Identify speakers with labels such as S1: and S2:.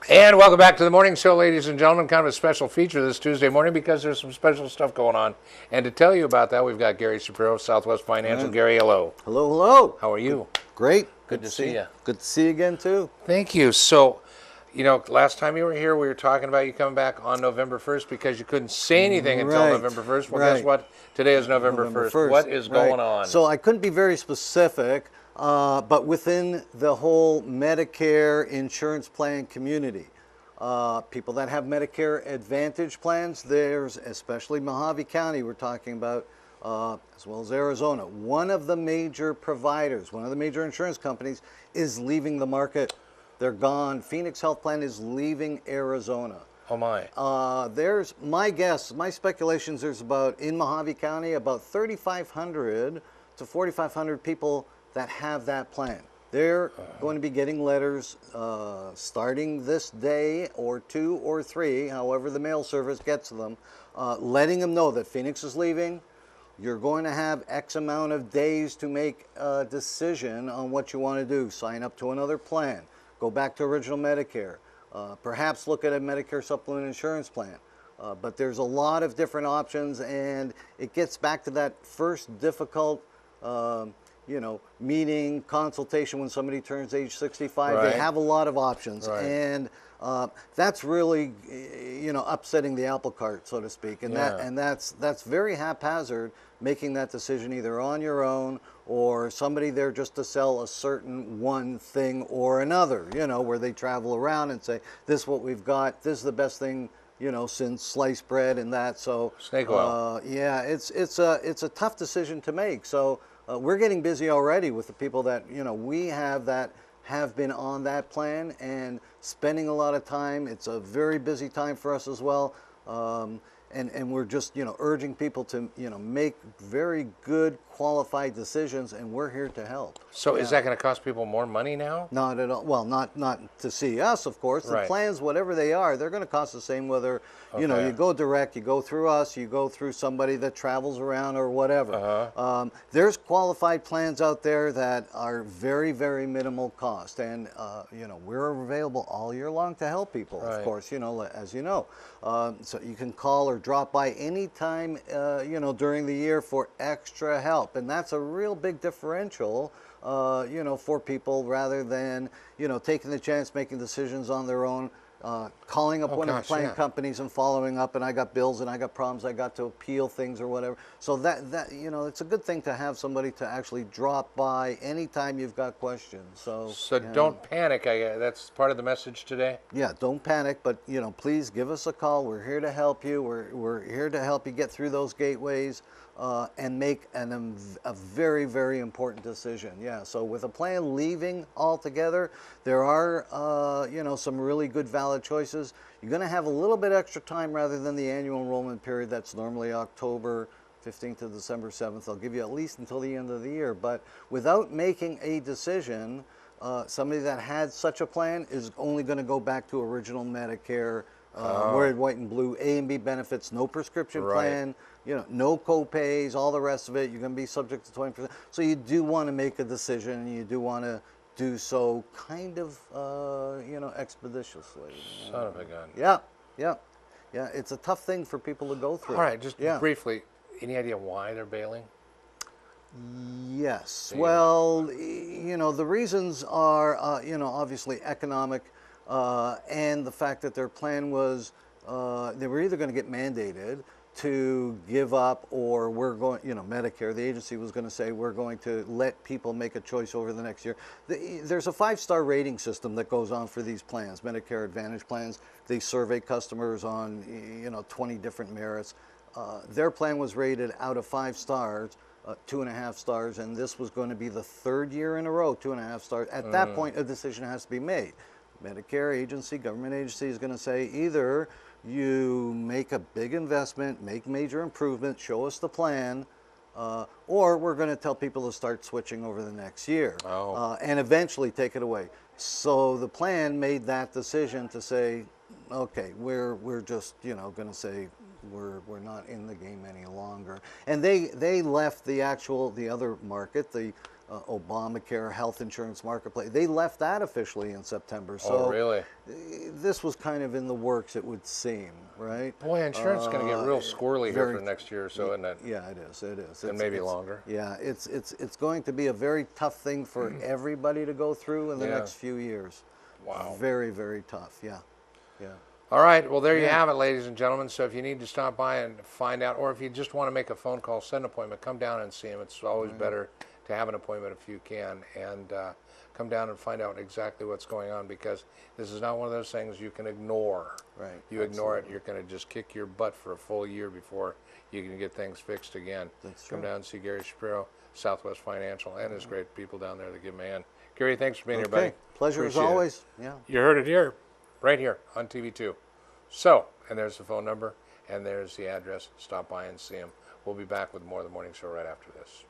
S1: And welcome back to the morning show, ladies and gentlemen. Kind of a special feature this Tuesday morning because there's some special stuff going on. And to tell you about that, we've got Gary Shapiro of Southwest Financial.
S2: Right.
S1: Gary, hello.
S2: Hello, hello.
S1: How are you?
S2: Great.
S1: Good to see you.
S2: Good to see you again, too.
S1: Thank you. So, last time you were here, we were talking about you coming back on November 1st because you couldn't say anything until
S2: Right.
S1: November 1st. Well,
S2: Right.
S1: guess what? Today is November 1st. What is going on?
S2: So I couldn't be very specific, but within the whole Medicare insurance plan community, people that have Medicare Advantage plans, there's especially Mojave County we're talking about, as well as Arizona. One of the major providers, one of the major insurance companies is leaving the market. They're gone. Phoenix Health Plan is leaving Arizona.
S1: Oh, my.
S2: There's my guess, my speculations. There's about in Mojave County about 3,500 to 4,500 people that have that plan. They're going to be getting letters starting this day or 2 or 3, however the mail service gets to them, letting them know that Phoenix is leaving. You're going to have X amount of days to make a decision on what you want to do. Sign up to another plan. Go back to original Medicare. Perhaps look at a Medicare supplement insurance plan. But there's a lot of different options, and it gets back to that first difficult meeting, consultation when somebody turns age 65.
S1: Right.
S2: They have a lot of options.
S1: Right.
S2: And that's really, upsetting the apple cart, so to speak. And that's very haphazard, making that decision either on your own or somebody there just to sell a certain one thing or another, where they travel around and say, this is what we've got, this is the best thing, since sliced bread and that. So
S1: Snake oil.
S2: it's a tough decision to make. So we're getting busy already with the people that we have that have been on that plan and spending a lot of time. It's a very busy time for us as well. And we're just urging people to make very good qualified decisions, and we're here to help.
S1: So is that going to cost people more money now?
S2: Not at all. Well, not to see us, of course. The
S1: Right.
S2: plans, whatever they are, they're going to cost the same whether you go direct, you go through us, you go through somebody that travels around or whatever. There's qualified plans out there that are very, very minimal cost, and we're available all year long to help people.
S1: Right.
S2: Of course, as you know, so you can call or drop by anytime during the year for extra help, and that's a real big differential. For people rather than, taking the chance, making decisions on their own, calling up one of the plan companies and following up, and I got bills and I got problems, I got to appeal things or whatever. So that it's a good thing to have somebody to actually drop by anytime you've got questions. So
S1: Don't panic. That's part of the message today.
S2: Yeah, don't panic, but please give us a call. We're here to help you. We're here to help you get through those gateways and make a very, very important decision. Yeah, so with a plan leaving altogether, there are some really good valid choices. You're going to have a little bit extra time rather than the annual enrollment period that's normally October 15th to December 7th. They'll give you at least until the end of the year. But without making a decision, somebody that had such a plan is only going to go back to original Medicare, red, white, and blue, A and B benefits, no prescription plan, no co-pays, all the rest of it. You're going to be subject to 20%. So you do want to make a decision, and you do want to do so kind of, expeditiously.
S1: Son of a gun.
S2: Yeah. It's a tough thing for people to go through.
S1: All right, just briefly, any idea why they're bailing?
S2: Yes. Well, the reasons are, obviously economic, and the fact that their plan was, they were either going to get mandated to give up, or we're going, Medicare, the agency was going to say, we're going to let people make a choice over the next year. There's a 5-star rating system that goes on for these plans, Medicare Advantage plans. They survey customers on, 20 different merits. Their plan was rated out of 5 stars, 2.5 stars, and this was going to be the 3rd year in a row, 2.5 stars. At that point, a decision has to be made. Medicare agency, government agency is going to say either you make a big investment, make major improvements, show us the plan, or we're going to tell people to start switching over the next year and eventually take it away. So the plan made that decision to say, okay, we're just going to say we're not in the game any longer. And they left the other market, the Obamacare, health insurance marketplace. They left that officially in September. So
S1: Oh, really?
S2: this was kind of in the works, it would seem, right?
S1: Boy, insurance is going to get real squirrely here
S2: very-
S1: for the next year or so, isn't it?
S2: Yeah, it is. It is.
S1: And maybe longer.
S2: Yeah, it's going to be a very tough thing for everybody to go through in the
S1: Yeah.
S2: next few years.
S1: Wow.
S2: Very, very tough. Yeah, yeah.
S1: All right, well, there you
S2: Yeah.
S1: have it, ladies and gentlemen. So if you need to stop by and find out, or if you just want to make a phone call, set an appointment, come down and see him. It's always better to have an appointment if you can, and come down and find out exactly what's going on, because this is not one of those things you can ignore.
S2: Right,
S1: You ignore it, you're going to just kick your butt for a full year before you can get things fixed again.
S2: That's
S1: Come
S2: true.
S1: down and see Gary Shapiro, Southwest Financial, and his great people down there that give him a hand. Gary, thanks for being here, buddy.
S2: Okay, pleasure as
S1: Appreciate it.
S2: always. Yeah.
S1: You heard it here, right here on TV2. So, and there's the phone number, and there's the address. Stop by and see him. We'll be back with more of the morning show right after this.